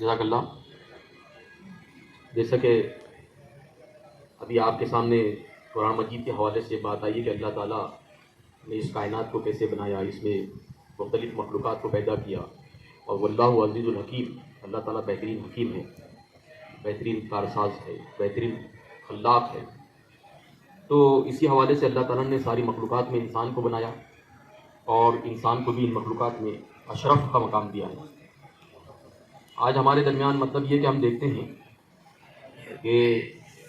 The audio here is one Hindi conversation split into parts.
जज़ाकल्लाह। जैसा कि अभी आपके सामने कुरान मजीद के हवाले से बात आई कि अल्लाह ताला ने इस कायनात को कैसे बनाया, इसमें मुख्तलिफ़ मखलूक़ात को पैदा किया और वल्लाहु अज़ीज़ुल हकीम, अल्लाह ताला बेहतरीन हकीम है, बेहतरीन कारसाज है, बेहतरीन खल्लाक है। तो इसी हवाले से अल्लाह ताला ने सारी मखलूक़ात में इंसान को बनाया और इंसान को भी इन मखलूक़ात में अशरफ का मकाम दिया है। आज हमारे दरमियान मतलब ये कि हम देखते हैं कि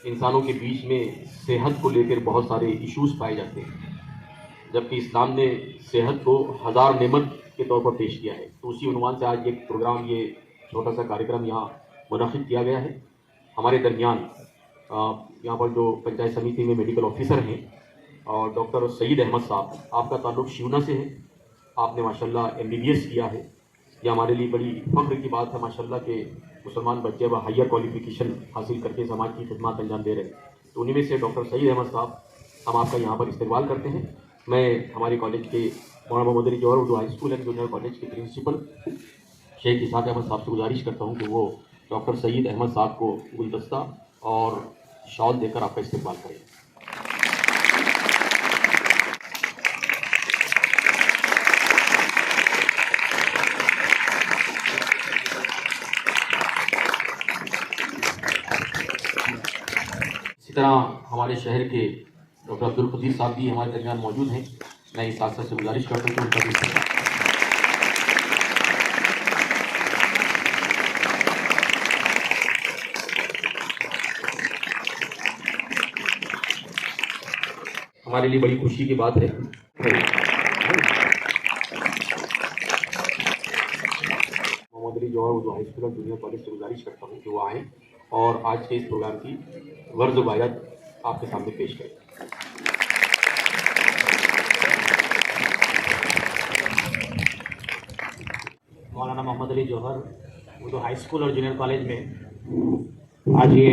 इंसानों के बीच में सेहत को लेकर बहुत सारे इश्यूज़ पाए जाते हैं, जबकि इस्लाम ने सेहत को हज़ार नेमत के तौर पर पेश किया है। तो उसी उन्वान से आज एक प्रोग्राम, ये छोटा सा कार्यक्रम यहाँ मुनक़िद किया गया है। हमारे दरमियान यहाँ पर जो पंचायत समिति में मेडिकल ऑफिसर हैं और डॉक्टर सईद अहमद साहब, आपका ताल्लुक़ शिवना से है, आपने माशाल्लाह MBBS किया है। यह हमारे लिए बड़ी फ़ख्र की बात है माशाल्लाह कि मुसलमान बच्चे व हायर क्वालिफ़िकेशन हासिल करके समाज की खिदमत अंजाम दे रहे हैं। तो उन्हीं में से डॉक्टर सईद अहमद साहब, हम आपका यहाँ पर इस्तेमाल करते हैं। मैं हमारे कॉलेज के Maulana Mohammad Ali Jauhar Urdu high school and junior college के प्रिंसिपल शेख इसाक अहमद साहब से गुजारिश करता हूँ कि वो डॉक्टर सईद अहमद साहब को गुलदस्ता और शॉल देकर आपका इस्तेमाल करें। इसी तरह हमारे शहर के डॉक्टर अब्दुल कदीर साहब भी हमारे दरमियान मौजूद हैं। मैं इस साथ से गुजारिश करता हूँ कि उनका भी हमारे लिए बड़ी खुशी की बात है। मोहम्मद अली जौहर उर्दू हाई स्कूल और जूनियर कॉलेज से गुजारिश करता हूँ कि वो आएँ और आज के इस प्रोग्राम की वर्ज़ बायत आपके सामने पेश करें। मौलाना मोहम्मद अली जौहर उर्दू हाई स्कूल और जूनियर कॉलेज में आज ये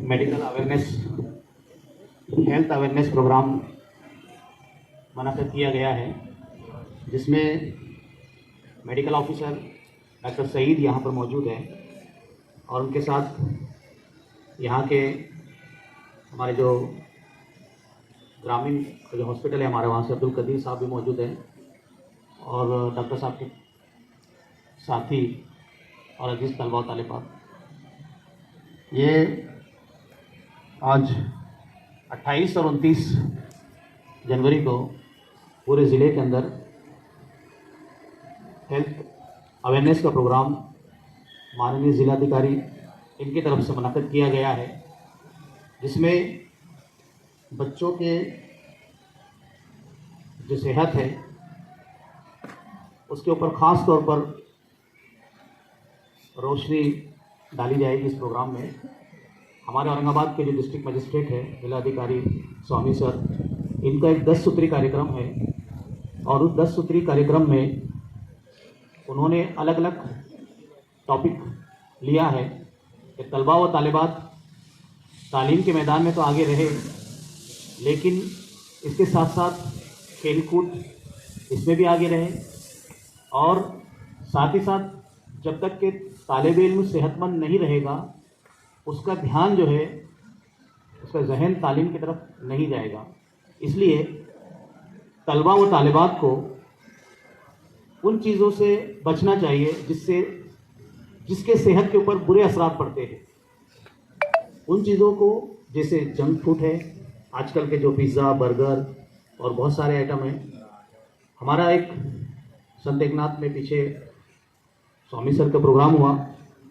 medical awareness, health awareness programme मुनक़िद किया गया है, जिसमें मेडिकल ऑफिसर डॉक्टर सईद यहाँ पर मौजूद हैं और उनके साथ यहाँ के हमारे जो ग्रामीण जो हॉस्पिटल है हमारे, वहाँ से अब्दुल कदीर साहब भी मौजूद हैं और डॉक्टर साहब के साथी और अजीज़ तलबा और तालिबात। ये आज 28 और 29 जनवरी को पूरे ज़िले के अंदर हेल्थ अवेयरनेस का प्रोग्राम माननीय ज़िलाधिकारी इनकी तरफ से मुनक़िद किया गया है, जिसमें बच्चों के जो सेहत है उसके ऊपर ख़ास तौर पर रोशनी डाली जाएगी। इस प्रोग्राम में हमारे औरंगाबाद के जो डिस्ट्रिक्ट मजिस्ट्रेट है, जिलाधिकारी स्वामी सर, इनका एक 10 सूत्री कार्यक्रम है और उस 10 सूत्री कार्यक्रम में उन्होंने अलग अलग टॉपिक लिया है कि तलबा व तालिबात तालीम के मैदान में तो आगे रहे, लेकिन इसके साथ साथ खेल कूद इसमें भी आगे रहे और साथ ही साथ जब तक कि तालिब इल्म सेहतमंद नहीं रहेगा उसका ध्यान जो है, उसका जहन तालीम की तरफ नहीं जाएगा। इसलिए तलबा व तालिबात को उन चीज़ों से बचना चाहिए जिसके सेहत के ऊपर बुरे असरात पड़ते हैं। उन चीज़ों को, जैसे जंक फूड है, आजकल के जो पिज़्ज़ा, बर्गर और बहुत सारे आइटम हैं। हमारा एक संत एकनाथ में पीछे स्वामी सर का प्रोग्राम हुआ,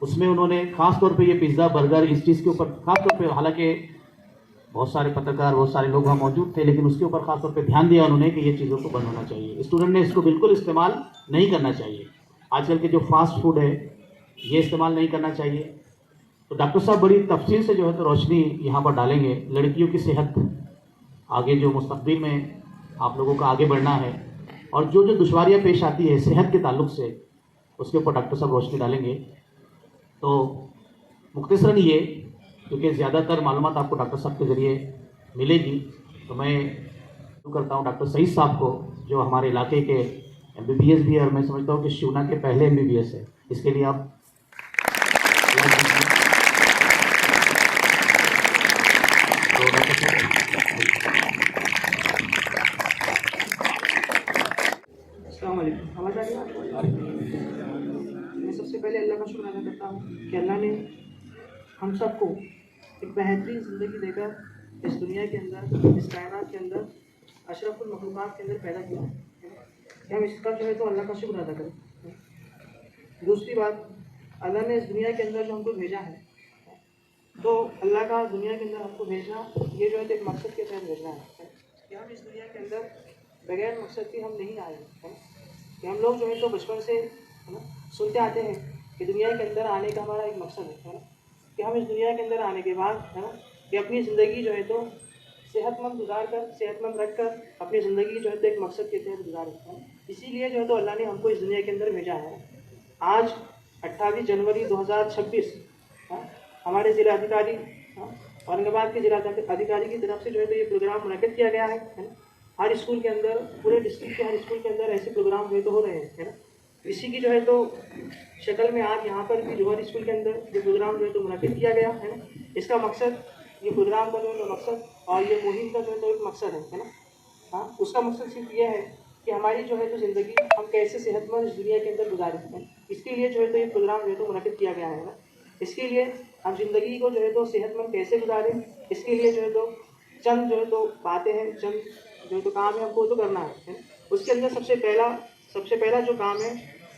उसमें उन्होंने खास तौर पे ये पिज़्ज़ा, बर्गर, इस चीज़ के ऊपर खास तौर पे, हालांकि बहुत सारे पत्रकार, बहुत सारे लोग वहाँ मौजूद थे, लेकिन उसके ऊपर खास तौर पे ध्यान दिया उन्होंने कि ये चीज़ों को बंद होना चाहिए। स्टूडेंट ने इसको बिल्कुल इस्तेमाल नहीं करना चाहिए। आजकल के जो फास्ट फूड है ये इस्तेमाल नहीं करना चाहिए। तो डॉक्टर साहब बड़ी तफसील से जो है तो रोशनी यहाँ पर डालेंगे। लड़कियों की सेहत, आगे जो मुस्तकबिल में आप लोगों का आगे बढ़ना है और जो जो दुश्वारियाँ पेश आती है सेहत के ताल्लुक से, उसके ऊपर डॉक्टर साहब रोशनी डालेंगे। तो मुख्तसरन ये, क्योंकि ज़्यादातर मालूमात आपको डॉक्टर साहब के ज़रिए मिलेगी, तो मैं करता हूँ डॉक्टर सईद साहब को, जो हमारे इलाके के MBBS भी है और मैं समझता हूँ कि शिवना के पहले MBBS है। इसके लिए आप अस्सलाम वालेकुम। आवाज़ आ रही है आपको? मैं सबसे पहले अल्लाह का शुक्र अदा करता हूँ कि अल्लाह ने हम सबको एक बेहतरीन ज़िंदगी देकर इस दुनिया के अंदर, इस कायनात के अंदर, अशरफुल मखलूक़ात के अंदर पैदा किया है कि हम इसका जो है तो अल्लाह का शुक्र अदा करें। दूसरी बात, अल्लाह ने इस दुनिया के अंदर जो हमको भेजा है, तो अल्लाह का दुनिया के अंदर हमको भेजना, ये जो है तो एक मकसद के तहत भेजना है कि हम इस दुनिया के अंदर बगैर मकसद के हम नहीं आए हैं। कि हम लोग जो है तो बचपन से, है ना, सुनते आते हैं कि दुनिया के अंदर आने का हमारा एक मकसद है ना, कि हम इस दुनिया के अंदर आने के बाद, है ना, कि अपनी ज़िंदगी जो है तो सेहतमंद गुजार कर, सेहतमंद रख कर अपनी ज़िंदगी जो है तो एक मकसद के तहत गुजारें, है ना। इसीलिए जो है तो अल्लाह ने हमको इस दुनिया के अंदर भेजा है। आज 28 जनवरी 2026 हमारे ज़िलाधिकारी औरंगाबाद के ज़िलाधिकारी की तरफ से जो है तो ये प्रोग्राम मुनक़्क़िद किया गया है ना। हर स्कूल के अंदर, पूरे डिस्ट्रिक्ट के हर स्कूल के अंदर ऐसे प्रोग्राम जो है तो हो रहे हैं, है ना। इसी की जो है तो शक्ल में आज यहाँ पर भी जोहर स्कूल के अंदर ये प्रोग्राम जो है तो मुनक़्क़िद किया गया है ना। इसका मकसद, ये प्रोग्राम का जो है तो मकसद और ये मुहिम का जो है तो एक मकसद है ना। हाँ, उसका मकसद सिर्फ ये है कि हमारी जो है तो ज़िंदगी हम कैसे सेहतमंद इस दुनिया के अंदर गुजारें हैं। इसके लिए जो है तो ये प्रोग्राम जो है तो मुनक़्क़िद किया गया है ना। इसके लिए हम ज़िंदगी को जो है तो सेहतमंद कैसे गुजारें, इसके लिए जो है तो चंद जो है तो बातें हैं, चंद जो है तो काम है हमको तो करना है। उसके अंदर सबसे पहला जो काम है,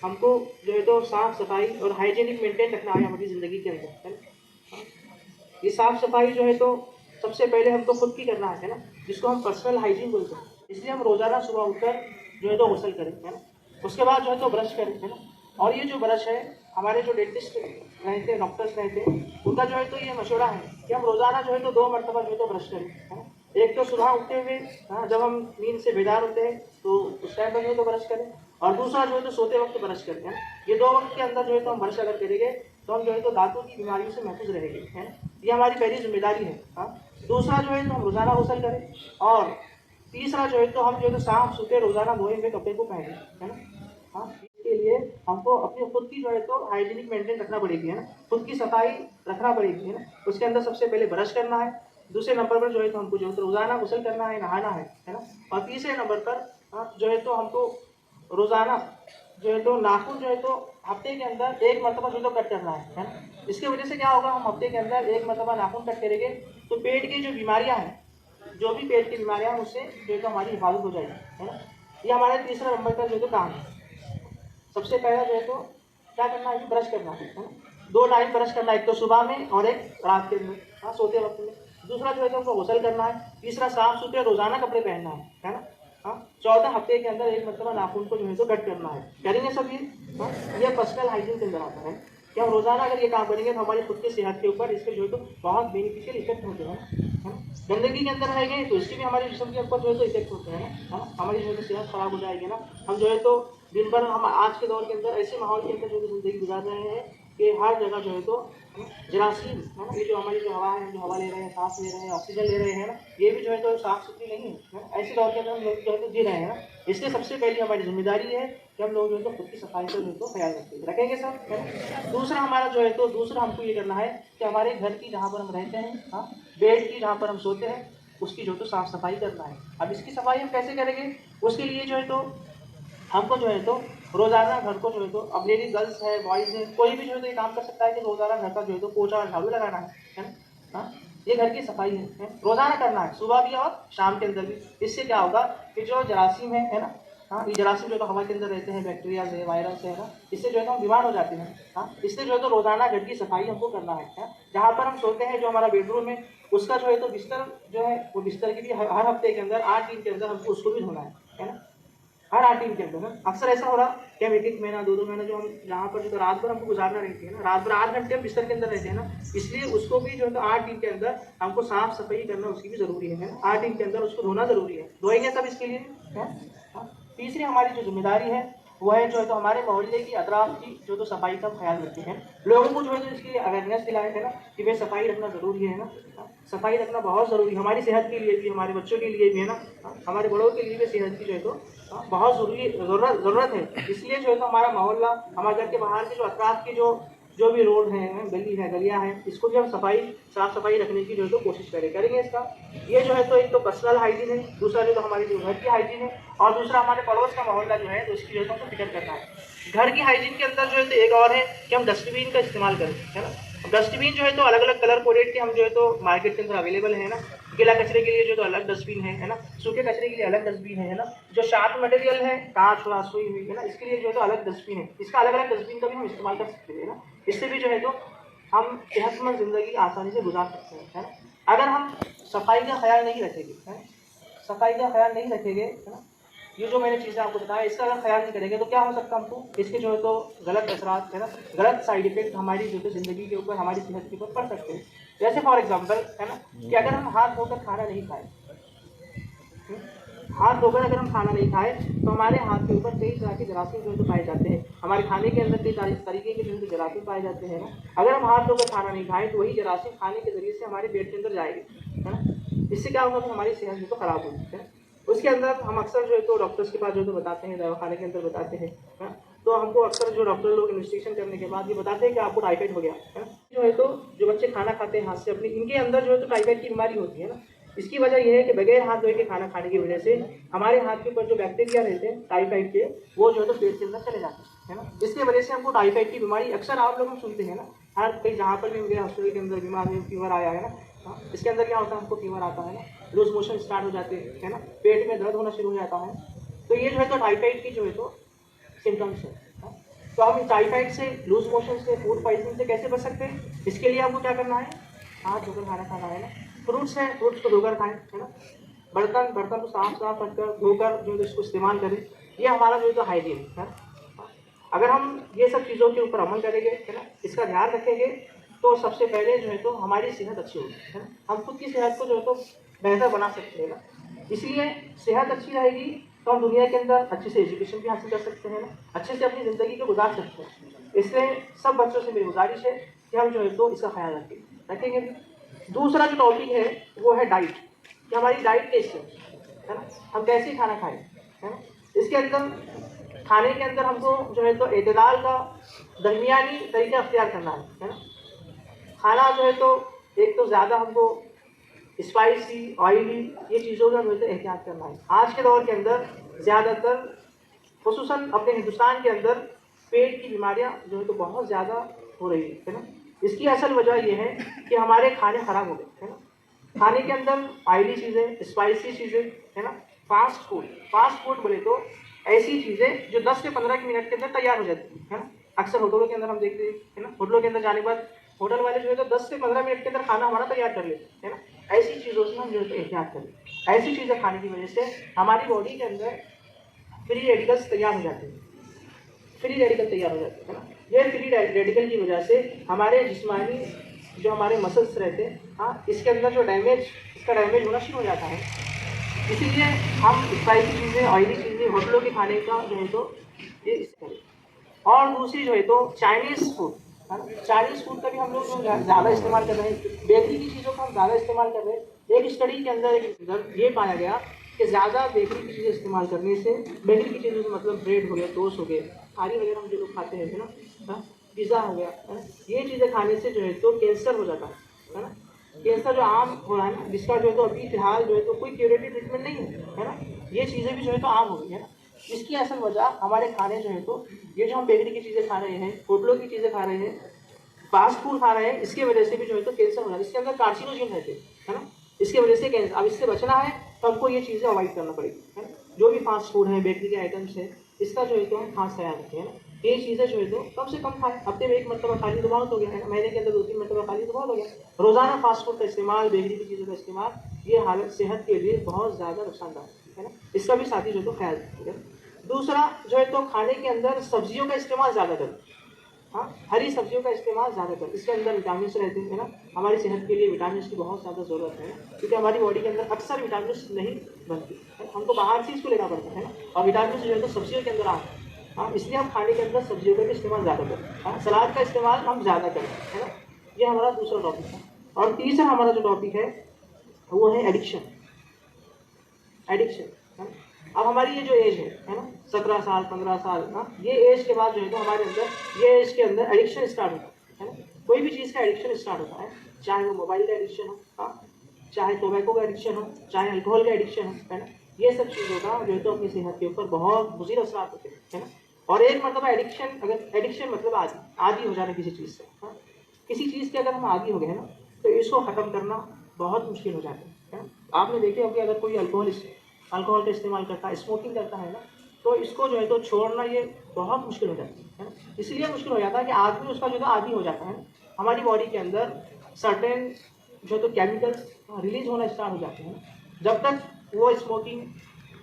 हमको जो है तो साफ़ सफाई और हाइजीनिक मेंटेन रखना है हमारी ज़िंदगी के अंदर, है ना। ये साफ़ सफाई जो है तो सबसे पहले हमको खुद की करना है ना, जिसको हम पर्सनल हाइजीन बोलते हैं। इसलिए हम रोज़ाना सुबह उठकर जो है तो गुस्ल करें, है ना। उसके बाद जो है तो ब्रश करें, है ना। और ये जो ब्रश है, हमारे जो डेंटिस्ट रहते हैं, डॉक्टर्स रहते हैं, उनका जो है तो ये मशवरा है कि हम रोज़ाना जो है तो 2 मरतबा जो है तो ब्रश करें, है ना। एक तो सुबह उठते हुए, हाँ, जब हम नींद से बेदार होते हैं तो उस टाइम पर जो है तो ब्रश करें, और दूसरा जो है तो सोते वक्त ब्रश करते हैं। ये 2 वक्त के अंदर जो है तो हम ब्रश अगर करेंगे तो हम जो है तो दांतों की बीमारियों से महफूज रहेंगे, है ना। ये हमारी पहली जिम्मेदारी है। हाँ, दूसरा जो है तो हम रोज़ाना गुस्ल करें, और तीसरा जो है तो हम जो है तो साफ सुथरे रोज़ाना धोए हुए कपड़े को पहने, है ना। हाँ, इसके लिए हमको अपनी खुद की जो है तो हाइजीनिक मेंटेन रखना पड़ेगी, है ना। खुद की सफाई रखना पड़ेगी, है ना। उसके अंदर सबसे पहले ब्रश करना है, दूसरे नंबर पर जो है तो हमको जो है तो रोज़ाना गुस्ल करना है, नहाना है ना। और तीसरे नंबर पर जो है तो हमको रोज़ाना जो है तो नाखून जो है तो हफ्ते के अंदर 1 मरतबा जो है तो कट करना है ना। इसकी वजह से क्या होगा, हम हफ्ते के अंदर 1 मरतबा नाखून कट करेंगे तो पेट की जो बीमारियां हैं, जो भी पेट की बीमारियां हैं, उससे जो है तो हमारी हिफाजत हो जाएगी, है ना। ये हमारे तीसरा नंबर का जो है तो काम है। सबसे पहला जो है तो क्या करना है, ब्रश करना है ना। 2 टाइम ब्रश करना है, एक तो सुबह में और एक रात के में, हाँ, सोते वक्त में। दूसरा जो है तो हमको गुस्ल करना है। तीसरा साफ सुथरे रोज़ाना कपड़े पहनना है ना। हाँ, चौथा हफ्ते के अंदर 1 मरतबा नाखून को जो है तो कट करना है। करेंगे सब ये? हाँ, ये पर्सनल हाइजीन के अंदर आता है कि हम रोज़ाना अगर ये काम करेंगे तो हमारी खुद की सेहत के ऊपर इसके जो है तो बहुत बेनिफिशियल इफेक्ट होते हैं, है ना। गंदगी के अंदर रहेंगे तो इसके भी हमारे जिस्म के ऊपर जो है तो इफेक्ट होते हैं ना, हमारी जो है तो सेहत ख़राब हो जाएगी ना। हम जो है तो दिन भर, हम आज के दौर के अंदर ऐसे माहौल के अंदर जो है ज़िंदगी गुजार रहे हैं कि हर जगह जो है तो जरासीम, है ना। ये जो हमारी जो हवा है, जो हवा ले रहे हैं, सांस ले रहे हैं, ऑक्सीजन ले रहे हैं ना, ये भी जो है तो साफ़ सुथरी नहीं है। ऐसे दौर के अंदर हम लोग जो है तो जी रहे हैं ना। इसलिए सबसे पहली हमारी जिम्मेदारी है कि हम लोग जो है तो खुद की सफाई का जो है तो ख्याल रखेंगे सब, है ना। दूसरा हमारा जो है तो दूसरा हमको ये करना है कि हमारे घर की जहाँ पर हम रहते हैं, हाँ, बेड की जहाँ पर हम सोते हैं, उसकी जो है तो साफ़ सफाई करना है। अब इसकी सफाई हम कैसे करेंगे, उसके लिए जो है तो हमको जो है तो रोज़ाना घर को जो है तो अब लेडीज गर्ल्स है बॉयज़ है कोई भी जो है तो ये काम कर सकता है कि रोज़ाना घर का जो है तो पोछा और झाड़ू लगाना है ना। हाँ, ये घर की सफाई है रोज़ाना करना है, सुबह भी और शाम के अंदर भी। इससे क्या होगा कि जो जरासीम है ना, हाँ ये जरासीम जो है तो हवा के अंदर रहते हैं, बैक्टीरिया है, वायरस है ना, इससे जो है तो हम बीमार हो जाते हैं। हाँ, इससे जो है तो रोज़ाना घर की सफाई हमको करना है। जहाँ पर हम सोते हैं जो हमारा बेडरूम है उसका जो है तो बिस्तर जो है वो बिस्तर की भी हर हफ्ते के अंदर 8 दिन के अंदर हमको उसको भी धोना है ना, हर 8 दिन के अंदर ना। अक्सर ऐसा हो रहा कि हम 1-1 महीना 2-2 महीना जो हम जहाँ पर जो तो रात भर हमको गुजारना रहती है ना, रात भर 8 घंटे हम बिस्तर के अंदर रहते हैं ना, इसलिए उसको भी जो है तो 8 दिन के अंदर हमको साफ सफाई करना उसकी भी ज़रूरी है ना। 8 दिन के अंदर उसको धोना ज़रूरी है, धोएंगे तब इसके लिए है। तीसरी हमारी जो जिम्मेदारी है वो है जो है तो हमारे मोहल्ले की अतराफ की जो तो सफाई का ख्याल रखते हैं, लोगों को जो है तो इसके लिए अवेयरनेस दिलाए है ना कि भाई सफाई रखना ज़रूरी है ना। सफाई रखना बहुत ज़रूरी है हमारी सेहत के लिए भी, हमारे बच्चों के लिए भी है ना, हमारे बड़ों के लिए भी सेहत की जो है तो बहुत ज़रूरत है। इसलिए जो है तो हमारा मोहल्ला, हमारे घर के बाहर के जो अतराफ की जो भी रोड है, गली है, गलियाँ हैं, इसको भी हम साफ सफाई रखने की जो है तो कोशिश करेंगे इसका। ये जो है तो एक तो पर्सनल हाइजीन है, दूसरा जो तो हमारी जो घर की हाइजीन है, और दूसरा हमारे पड़ोस का मोहल्ला जो है तो इसकी जो है तो हमको फिक्र करना है। घर की हाइजीन के अंदर जो है तो एक और है कि हम डस्टबिन का इस्तेमाल करें है ना। डस्टबिन जो है तो अलग अलग कलर कोडेड के हम जो है तो मार्केट के अंदर अवेलेबल है ना। गीला कचरे के लिए जो तो अलग डस्टबिन है ना, सूखे कचरे के लिए अलग डस्टबिन है ना, जो शार्प मटेरियल है कांच हुआ सुई हुई है ना, इसके लिए जो है तो अलग डस्टबिन है, इसका अलग अलग डस्टबिन का भी हम इस्तेमाल कर सकते हैं ना। इससे भी जो है तो हम सेहतमंद ज़िंदगी आसानी से गुजार सकते हैं है ना। अगर हम सफाई का ख्याल नहीं रखेंगे है, सफाई का ख्याल नहीं रखेंगे है ना, ये जो मैंने चीज़ें आपको बताया इसका अगर ख्याल नहीं करेंगे तो क्या हो सकता है हमको इसके जो है तो गलत असरात है ना, गलत साइड इफेक्ट हमारी जो है ज़िंदगी के ऊपर, हमारी सेहत के ऊपर पड़ सकते हैं। जैसे फॉर एग्जांपल है ना कि अगर हम हाथ धोकर खाना नहीं खाएं, हाथ धोकर अगर हम खाना नहीं खाएं तो हमारे हाथ के ऊपर कई तरह के जरासीम जो है तो पाए जाते हैं, हमारे खाने के अंदर कई तरीके के जो है तो जरासीम पाए जाते हैं ना। अगर हम हाथ धोकर खाना नहीं खाएं तो वही जरासीम खाने के जरिए से हमारे पेट के अंदर जाएंगे है ना। इससे क्या होगा कि हमारी सेहत जो तो खराब होगी है। उसके अंदर हम अक्सर जो है तो डॉक्टर्स के पास जो है तो बताते हैं, दवाखाने के अंदर बताते हैं है, तो हमको अक्सर जो डॉक्टर लोग इन्वेस्टिगेशन करने के बाद ये बताते हैं कि आपको टाइफाइड हो गया है। जो है तो जो बच्चे खाना खाते हैं हाथ से अपनी, इनके अंदर जो है तो टाइफाइड की बीमारी होती है ना। इसकी वजह यह है कि बगैर हाथ धोए के खाना खाने की वजह से हमारे हाथ के ऊपर जो बैक्टीरिया रहते हैं टाइफाइड के, वो जो है तो पेट के अंदर चले जाते हैं ना। इसकी वजह से हमको टाइफाइड की बीमारी अक्सर आप लोग सुनते हैं ना, हर कहीं जहाँ पर भी हम गए हॉस्पिटल के अंदर बीमार है, फीवर आया है ना, इसके अंदर क्या होता है हमको फीवर आता है ना, लूज मोशन स्टार्ट हो जाते हैं है ना, पेट में दर्द होना शुरू हो जाता है। तो ये जो है तो टाइफाइड की जो है तो सिम्टम्स है। तो हम इस टाइफाइड से, लूज मोशन से, फूड पॉइजनिंग से कैसे बच सकते हैं? इसके लिए हमको क्या करना है, हाथ धोकर खाना खाना है ना। फ्रूट्स हैं, फ्रूट्स को धोकर खाएं है ना। बर्तन को साफ रखकर धोकर जो है इसको इस्तेमाल करें, ये हमारा जो है तो हाइजीन है। अगर हम ये सब चीज़ों के ऊपर अमल करेंगे है ना, इसका ध्यान रखेंगे, तो सबसे पहले जो है तो हमारी सेहत अच्छी होगी है ना। हम खुद की सेहत को जो है तो बेहतर बना सकते हैं ना। इसलिए सेहत अच्छी रहेगी तो हम दुनिया के अंदर अच्छे से एजुकेशन भी हासिल कर सकते हैं ना, अच्छे से अपनी ज़िंदगी को गुजार सकते हैं। इसलिए सब बच्चों से मेरी गुजारिश है कि हम जो है तो इसका ख्याल रखेंगे। दूसरा जो टॉपिक है वो है डाइट, कि हमारी डाइट कैसे है ना, हम कैसे खाना खाएं है ना। इसके अंदर खाने के अंदर हमको जो है तो एतदाल का दरमियानी तरीका अख्तियार करना है ना। खाना जो है तो एक तो ज़्यादा हमको स्पाइसी, ऑयली, ये चीज़ों का जो है एहतियात करना है। आज के दौर के अंदर ज़्यादातर खुसूसन अपने हिंदुस्तान के अंदर पेट की बीमारियां जो है तो बहुत ज़्यादा हो रही है ना। इसकी असल वजह यह है कि हमारे खाने ख़राब हो गए है ना। खाने के अंदर ऑयली चीज़ें, स्पाइसी चीज़ें है ना, फास्ट फूड बोले तो ऐसी चीज़ें जो 10 से 15 मिनट के अंदर तैयार हो जाती है ना। अक्सर होटलों के अंदर हम देखते हैं है ना, होटलों के अंदर जाने के बाद होटल वाले जो है तो 10 से 15 मिनट के अंदर खाना हमारा तैयार कर लेते हैं ना। ऐसी चीज़ों से हम जो है तो एहतियात करें। ऐसी चीज़ें खाने की वजह से हमारी बॉडी के अंदर फ्री रेडिकल्स तैयार हो जाते हैं, है ना। ये फ्री रेडिकल की वजह से हमारे जिस्मानी जो हमारे मसल्स रहते हैं, हाँ, इसके अंदर जो इसका डैमेज होना शुरू हो जाता है। इसीलिए हम स्पाइसी चीज़ें, ऑयली चीज़ें होटलों के खाने का जो है तो ये इससे करें। और दूसरी जो है तो चाइनीज़ फूड है ना, चाइनीज़ फूड का भी हम लोग ज़्यादा इस्तेमाल कर रहे हैं, बेकरी की चीज़ों का हम ज़्यादा इस्तेमाल कर रहे हैं। एक स्टडी के अंदर ये पाया गया कि ज़्यादा बेकरी की चीज़ें इस्तेमाल करने से, बेकरी की चीज़ों से मतलब ब्रेड हो गया, टोस्ट हो गए, आरी वगैरह हम जो लोग खाते हैं ना, पिज़्ज़ा हो गया है ना, ये चीज़ें खाने से जो है तो कैंसर हो जाता है ना। कैंसर जो आम हो रहा है ना, जिसका जो है तो अभी फिलहाल जो है तो कोई क्यूरेटिव ट्रीटमेंट नहीं है ना, ये चीज़ें भी जो है तो आम हो गई है ना। इसकी असल वजह हमारे खाने जो है तो ये जो हम बेकरी की चीज़ें खा रहे हैं, होटलों की चीज़ें खा रहे हैं, फास्ट फूड खा रहे हैं, इसकी वजह से भी जो है तो कैंसर हो रहा है। इसके अंदर कार्सिनोजेन रहते हैं, है ना, इसकी वजह से कैंसर। अब इससे बचना है तो हमको ये चीज़ें अवॉइड करना पड़ेगी, है ना। जो भी फास्ट फूड है, बेकरी के आइटम्स है, इसका जो है तो हम खास ख्याल रखें, है ना। ये चीज़ें जो है तो कम से कम खाएं, हफ्ते में 1 मरतबा खा ली तो बहुत हो गया, है ना, महीने के अंदर 2-3 मरतबा खा ली तो बहुत हो गया। रोज़ाना फास्ट फूड का इस्तेमाल, बेकरी की चीज़ों का इस्तेमाल, ये हालत सेहत के लिए बहुत ज़्यादा नुकसानदायक है ना, इसका भी साथी जो है तो ख्याल रखें। दूसरा जो है तो खाने के अंदर सब्जियों का इस्तेमाल ज़्यादा करें, हाँ, हरी सब्जियों का इस्तेमाल ज़्यादा करें, इसके अंदर विटामिन रहते हैं, है ना। हमारी सेहत के लिए विटामिन की बहुत ज़्यादा ज़रूरत है, क्योंकि हमारी बॉडी के अंदर अक्सर विटामिन नहीं बनती है, हमको बाहर से इसको लेना पड़ता है ना, और विटामिन जो है तो सब्जियों के अंदर आते हैं, हाँ, इसलिए हम खाने के अंदर सब्जियों का भी इस्तेमाल ज़्यादा करें, हाँ, सलाद का इस्तेमाल हम ज़्यादा करें, है ना। ये हमारा दूसरा टॉपिक है। और तीसरा हमारा जो टॉपिक है वो है एडिक्शन। एडिक्शन, है। अब हमारी ये जो एज है ना, 17 साल 15 साल, हाँ, ये एज के बाद जो है तो हमारे अंदर ये एज के अंदर एडिक्शन स्टार्ट होता है ना। कोई भी चीज़ का एडिक्शन स्टार्ट होता है, चाहे वो मोबाइल का एडिक्शन हो, हाँ, चाहे टोबैको का एडिक्शन हो, चाहे अल्कोहल का एडिक्शन हो, है ना। ये सब चीज़ों का जो है तो अपनी सेहत के ऊपर बहुत मुज़िर असरात होते हैं, है ना। और एक मरतबा एडिक्शन, अगर एडिक्शन मतलब आदि हो जाना किसी चीज़ से, हाँ, किसी चीज़ के अगर हम आदी हो गए हैं ना, तो इसको ख़त्म करना बहुत मुश्किल हो जाता है ना। आपने देखे होंगे अगर कोई अल्कोहल का इस्तेमाल करता है, स्मोकिंग करता है ना, तो इसको जो है तो छोड़ना ये बहुत मुश्किल हो जाता है ना। इसलिए मुश्किल हो जाता है कि आदमी उसका जो है आदी हो जाता है, हमारी बॉडी के अंदर सर्टेन जो तो केमिकल्स रिलीज होना स्टार्ट हो जाते हैं। जब तक वो स्मोकिंग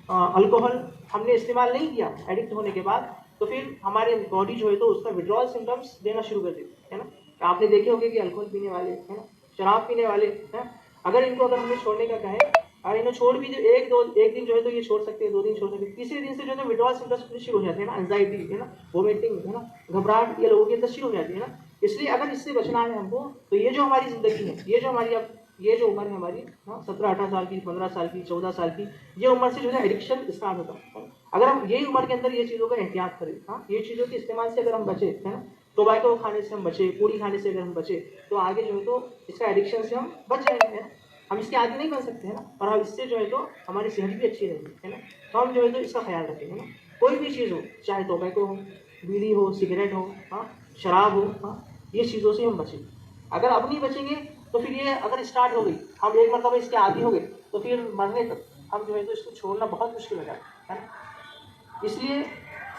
अल्कोहल हमने इस्तेमाल नहीं किया एडिक्ट होने के बाद, तो फिर हमारे बॉडी जो है तो उसका विड्रॉल सिम्टम्स देना शुरू कर देती है ना। आपने देखे होंगे कि अल्कोहल पीने वाले, है ना, शराब पीने वाले, है, अगर हमने छोड़ने का कहें, और इन्हें छोड़ भी एक दिन जो है तो ये छोड़ सकते हैं, 2 दिन छोड़ सकते हैं, तीसरे दिन से जो है विड्रॉल सिम्टम्स शुरू हो जाते हैं ना, एंजाइटी, है ना, वोमिटिंग, है ना, घबराहट, ये लोगों के अंदर शुरू हो जाती है ना। इसलिए अगर इससे बचना है हमको, तो ये जो हमारी ज़िंदगी है, ये जो हमारी अब ये जो उम्र है हमारी, हाँ, 17-18 साल की, 15 साल की, 14 साल की, ये उम्र से जो है एडिक्शन स्टार्ट होता है। अगर हम यही उम्र के अंदर ये चीज़ों का एहतियात करें, हाँ, ये चीज़ों के इस्तेमाल से अगर हम बचे, है ना, टोबैको खाने से हम बचे, पूड़ी खाने से अगर हम बचे, तो आगे जो है तो इसका एडिक्शन से हम बच जाएंगे, है ना। हम इसके आगे नहीं बन सकते, है ना, और हम इससे जो है तो हमारी सेहत भी अच्छी रहेगी, है ना। तो हम जो है तो इसका ख्याल रखेंगे ना। कोई भी चीज़ हो, चाहे टोबैको हो, बीड़ी हो, सिगरेट हो, हाँ, शराब हो, हाँ, ये चीज़ों से हम बचें। अगर अब नहीं बचेंगे तो फिर ये अगर स्टार्ट हो गई, हम एक मरतबा इसके आदी हो गए, तो फिर मरने तक हम जो है तो इसको छोड़ना बहुत मुश्किल हो जाता है ना। इसलिए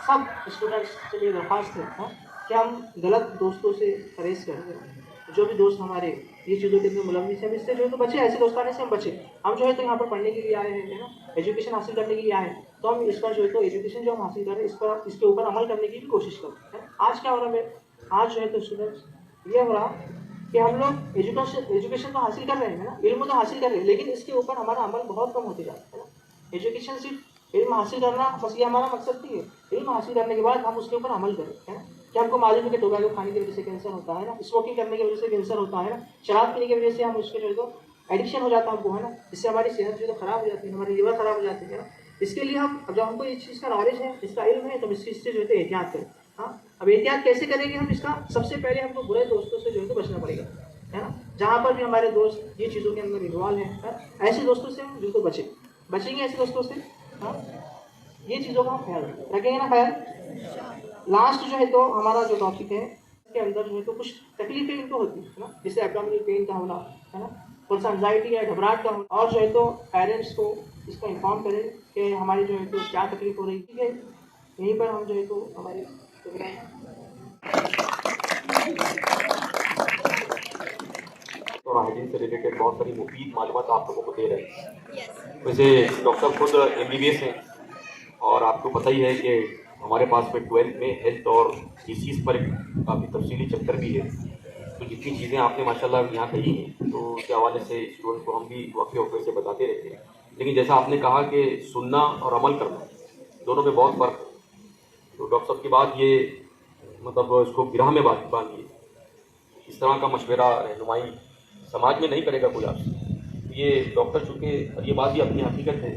सब स्टूडेंट्स से मेरी दरख्वास्त है, हाँ, कि हम गलत दोस्तों से परहेज़ करें। जो भी दोस्त हमारे ये चीज़ों के अंदर मुलविस हैं, इससे जो है तो बचे, ऐसे दोस्ताने से हम बचे। हम जो है तो यहाँ पर पढ़ने के लिए आए हैं, है ना, एजुकेशन हासिल करने के लिए आए हैं, तो हम इस पर जो है तो एजुकेशन जो हम हासिल कर रहे हैं, इसके ऊपर अमल करने की भी कोशिश करें, है। आज क्या हो रहा है, आज जो है तो स्टूडेंट्स ये हो रहा कि हम लोग एजुकेशन तो हासिल कर रहे हैं ना, इल्म तो हासिल कर रहे हैं, लेकिन इसके ऊपर हमारा अमल बहुत कम होते जाता है ना। एजुकेशन सिर्फ इल्म हासिल करना बस ये हमारा मकसद नहीं है। इल्म हासिल करने के बाद हम उसके ऊपर अमल करें, है ना। कि हमको मालूम है कि टोबैको खाने की वजह से कैंसर होता है ना, स्मोकिंग करने की वजह से कैंसर होता है ना, शराब पीने की वजह से हम उसके जो है तो एडिक्शन हो जाता है हमको, है ना, इससे हमारी सेहत जो है तो ख़राब हो जाती है, हमारी लीवर ख़राब हो जाती है ना। इसके लिए हम जब हमको इस चीज़ का नॉलेज है, इसका इल्म है, तो इस चीज़ से जो है तो एहतियात करें, हाँ। अब एहतियात कैसे करेंगे हम इसका, सबसे पहले हमको बुरे दोस्तों से जो है तो बचना पड़ेगा, है ना। जहाँ पर भी हमारे दोस्त ये चीज़ों के अंदर इन्वॉल्व हैं, ऐसे दोस्तों से हम बिल्कुल बचेंगे ऐसे दोस्तों से, हाँ, ये चीज़ों का हम ख्याल रखेंगे ना। ख्याल लास्ट जो है तो हमारा जो टॉपिक है, इसके अंदर जो है तो कुछ तकलीफें इनको होती है ना, जैसे एब्डोमिनल पेन का होना, है ना, थोड़ा सा एंजाइटी है, घबराहट का होना, और जो है तो पेरेंट्स को इसका इन्फॉर्म करें कि हमारी जो है तो क्या तकलीफ हो रही है। यहीं पर हम जो है तो हमारी और हाइजीन से रिलेटेड बहुत सारी मुफीद मालूमात आप लोगों को दे रहे हैं। वैसे डॉक्टर खुद MBBS हैं, और आपको पता ही है कि हमारे पास में 12th में हेल्थ और डिसीज़ पर काफ़ी तफसीली चैप्टर भी है। तो जितनी चीज़ें आपने माशाल्लाह यहाँ कही हैं, तो उसके हवाले से स्टूडेंट को हम भी वक्फे से बताते रहते हैं। लेकिन जैसा आपने कहा कि सुनना और अमल करना दोनों में बहुत फ़र्क है, तो डॉक्टर साहब की बात ये मतलब इसको गिरह में बांधिए। इस तरह का मशवरा रहनुमाई समाज में नहीं करेगा कोई आपसे। ये डॉक्टर चूँकि ये बात भी अपनी हकीकत है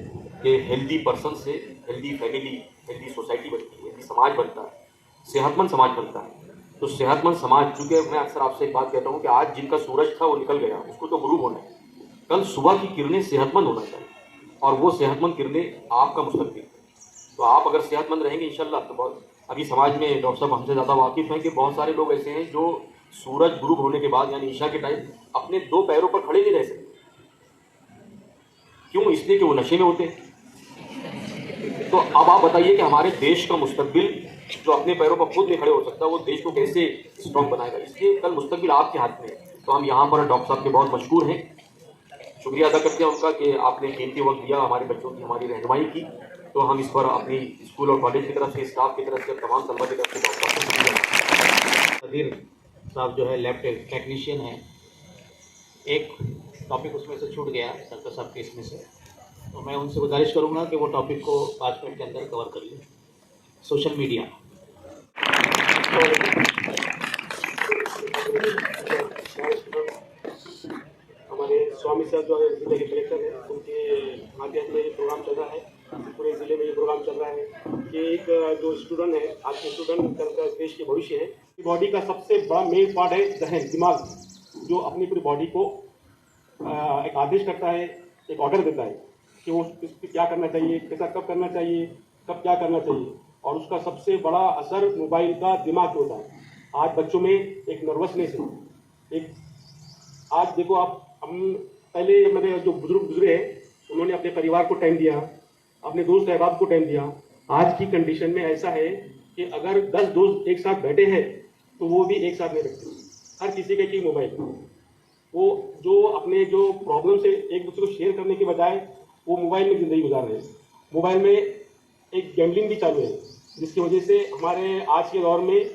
कि हेल्दी पर्सन से हेल्दी फैमिली, हेल्दी सोसाइटी बनती है, हेल्दी समाज बनता है, सेहतमंद समाज बनता है। तो सेहतमंद समाज, चूँकि मैं अक्सर आपसे एक बात कहता हूँ कि आज जिनका सूरज था वो निकल गया, उसको तो गुरूब होना है। कल सुबह की किरणें सेहतमंद होना चाहिए, और वो सेहतमंद किरणें आपका मुस्तकबिल। तो आप अगर सेहतमंद रहेंगे इंशाल्लाह तो बहुत, अभी समाज में डॉक्टर साहब हमसे ज़्यादा वाकिफ़ हैं कि बहुत सारे लोग ऐसे हैं जो सूरज गुरूब होने के बाद यानी ईशा के टाइम अपने 2 पैरों पर खड़े नहीं रह सकते। क्यों? इसलिए कि वो नशे में होते हैं। तो अब आप बताइए कि हमारे देश का मुस्तकबिल जो अपने पैरों पर खुद नहीं खड़े हो सकता, वो देश को कैसे स्ट्रॉन्ग बनाएगा? इसलिए कल मुस्तकबिल आपके हाथ में है। तो हम यहाँ पर डॉक्टर साहब के बहुत मशहूर हैं, शुक्रिया अदा करते हैं उनका कि आपने कीमती वक्त दिया, हमारे बच्चों की हमारी रहनुमाई की। तो हम इस पर अपनी स्कूल और कॉलेज की तरफ से, स्टाफ की तरफ से, तमाम तलबा की तरफ से बहुत शुक्रिया। कदीर साहब जो है लैब टेक्नीशियन है, एक टॉपिक उसमें से छूट गया डॉक्टर साहब के इसमें से, तो मैं उनसे गुजारिश करूंगा कि वो टॉपिक को 5 मिनट के अंदर कवर कर लें। Social media. हमारे स्वामी साहब जो है जिले के कलेक्टर हैं, उनके माध्यम में ये प्रोग्राम चल रहा है, पूरे ज़िले में ये प्रोग्राम चल रहा है कि एक जो स्टूडेंट है, आज के स्टूडेंट कल का देश के भविष्य है। बॉडी का सबसे बड़ा मेन पार्ट है जहन, दिमाग, जो अपनी पूरी बॉडी को एक आदेश करता है, एक ऑर्डर देता है कि वो इस पर क्या करना चाहिए, कैसा कब करना चाहिए, कब क्या करना चाहिए। और उसका सबसे बड़ा असर मोबाइल का दिमाग पे होता है। आज बच्चों में एक नर्वसनेस है, एक आज देखो आप, हम पहले मेरे जो बुजुर्ग गुजरे हैं उन्होंने अपने परिवार को टाइम दिया, अपने दोस्त अहबाब को टाइम दिया। आज की कंडीशन में ऐसा है कि अगर 10 दोस्त एक साथ बैठे हैं तो वो भी एक साथ नहीं बैठते, हर किसी के की मोबाइल। वो जो अपने जो प्रॉब्लम से एक दूसरे को शेयर करने के बजाय वो मोबाइल में ज़िंदगी गुजार रहे हैं। मोबाइल में एक गैम्बलिंग भी चालू है, जिसकी वजह से हमारे आज के दौर में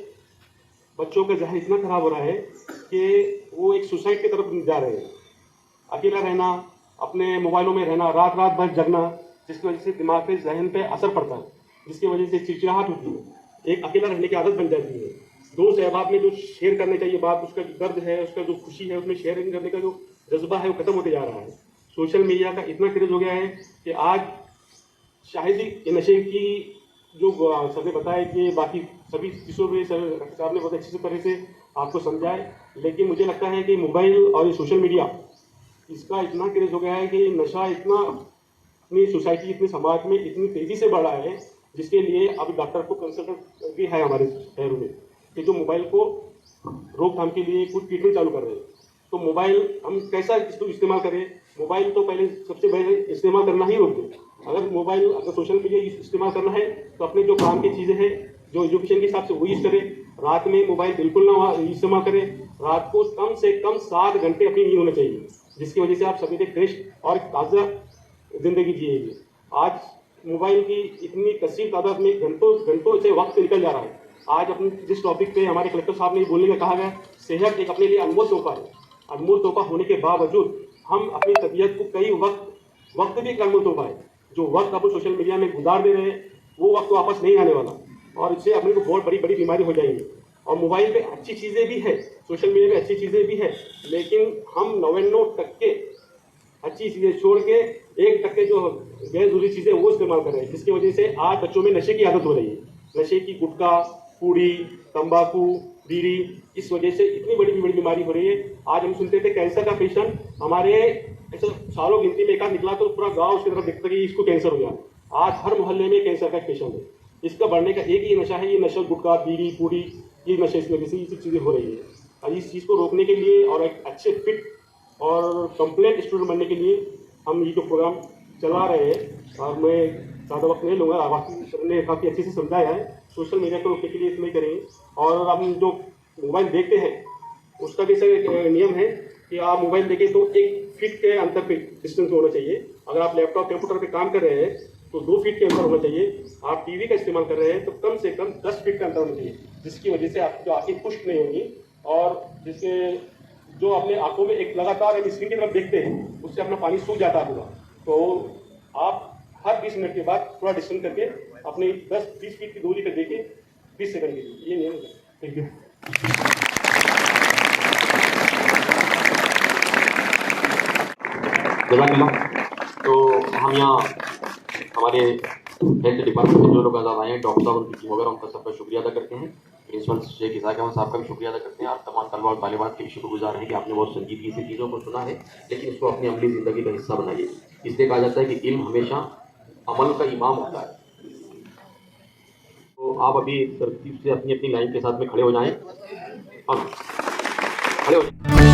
बच्चों का जहन इतना खराब हो रहा है कि वो एक सुसाइड की तरफ जा रहे हैं। अकेला रहना, अपने मोबाइलों में रहना, रात रात भर जगना, जिसकी वजह से दिमाग पे, जहन पे असर पड़ता है, जिसकी वजह से चिड़चिड़ाहट होती है, एक अकेला रहने की आदत बन जाती है। दोस्त अहबाब में जो शेयर करने चाहिए बात, उसका जो दर्द है, उसका जो खुशी है, उसमें शेयरिंग करने का जो जज्बा है वो खत्म होते जा रहा है। सोशल मीडिया का इतना क्रेज हो गया है कि आज शायद ही नशे की जो सर ने बताया कि बाकी सभी चीज़ों में साहब ने बहुत अच्छे से तरह से आपको समझाए, लेकिन मुझे लगता है कि मोबाइल और ये सोशल मीडिया, इसका इतना क्रेज हो गया है कि नशा इतना अपनी सोसाइटी, इतने समाज में इतनी तेज़ी से बढ़ा है, जिसके लिए अभी डॉक्टर को कंसल्टेंट भी है हमारे शहरों में कि जो मोबाइल को रोकथाम के लिए कुछ ट्रीटमेंट चालू कर रहे हैं। तो मोबाइल हम कैसा इसको इस्तेमाल करें? मोबाइल तो पहले सबसे पहले इस्तेमाल करना ही रोक दें। अगर सोशल मीडिया इस्तेमाल करना है तो अपने जो काम की चीज़ें हैं, जो एजुकेशन के हिसाब से वो यूज़ करें। रात में मोबाइल बिल्कुल ना इस्तेमाल करें। रात को कम से कम 7 घंटे अपनी नींद होना चाहिए, जिसकी वजह से आप सवेरे फ्रेश और ताज़ा ज़िंदगी जिएंगे। आज मोबाइल की इतनी कसीर तादाद में घंटों से वक्त निकल जा रहा है। आज अपने जिस टॉपिक पे हमारे कलेक्टर साहब ने बोलने का कहा गया, सेहत एक अपने लिए अनमोल तोहफा है। अनमोल तोहफा होने के बावजूद हम अपनी तबीयत को कई वक्त भी एक अनमोल तोहफा है। जो वक्त आप सोशल मीडिया में गुजार दे रहे हैं वो वक्त वापस नहीं आने वाला, और इससे अपने को बहुत बड़ी बड़ी बीमारी हो जाएंगी। और मोबाइल पे अच्छी चीज़ें भी है, सोशल मीडिया पे अच्छी चीज़ें भी है, लेकिन हम 99% अच्छी चीज़ें छोड़ के 1% जो गैर जरूरी चीज़ें वो इस्तेमाल कर रहे हैं, जिसकी वजह से आज बच्चों में नशे की आदत हो रही है। नशे की गुटखा, पूड़ी, तंबाकू, बीड़ी, इस वजह से इतनी बड़ी बीमारी हो रही है। आज हम सुनते थे कैंसर का पेशेंट हमारे ऐसा सालों गिनती में एक आध निकला तो पूरा गांव उसकी तरफ देखता कि इसको कैंसर हो गया। आज हर मोहल्ले में कैंसर का पेशेंट है। इसका बढ़ने का एक ही नशा है, ये नशा गुटखा, बीड़ी, पूड़ी, ये नशे इस वजह से ये सब चीज़ें हो रही है। और इस चीज़ को रोकने के लिए और एक अच्छे फिट और कंप्लीट स्टूडेंट बनने के लिए हम ये जो प्रोग्राम चला रहे हैं, और मैं ज़्यादा वक्त नहीं लूँगा, बाकी सर ने काफ़ी अच्छे से समझाया है। सोशल मीडिया को रोकने के लिए इसमें करेंगे। और हम जो मोबाइल देखते हैं उसका भी सर नियम है कि आप मोबाइल देखें तो 1 फीट के अंतर पे डिस्टेंस होना चाहिए। अगर आप लैपटॉप कंप्यूटर पे काम कर रहे हैं तो 2 फीट के अंतर होना चाहिए। आप टीवी का इस्तेमाल कर रहे हैं तो कम से कम 10 फीट का अंतर होना चाहिए, जिसकी वजह से आपकी जो आँखें खुश्क नहीं होंगी, और जिसके जो अपने आंखों में एक लगातार एक स्क्रीन की तरफ देखते हैं उससे अपना पानी सूख जाता है पूरा। तो आप हर 20 मिनट के बाद थोड़ा डिस्टेंस करके अपनी 10-20 फीट की दूरी पर देके 20 सेकंड के लिए, ये नियम है। Thank you. तो हम यहाँ हमारे हेल्थ डिपार्टमेंट में जो लोग आज़ाद आए हैं, डॉक्टर साहब, उनकी टीम वगैरह, उनका सबका शुक्रिया अदा करते हैं। प्रिंसिपल शेख इसाक अहमद साहब का भी शुक्रिया अदा करते हैं। आप तमाम तलबा और तालिबात के भी शुक्रगुजार हैं कि आपने बहुत संजीदगी से चीज़ों को सुना है, लेकिन इसको अपनी अमली ज़िंदगी का हिस्सा बनाइए। इसलिए कहा जाता है कि इल्म हमेशा अमल का इमाम होता है। आप अभी तरतीब से अपनी अपनी लाइन के साथ में खड़े हो जाएं और खड़े हो जाएं।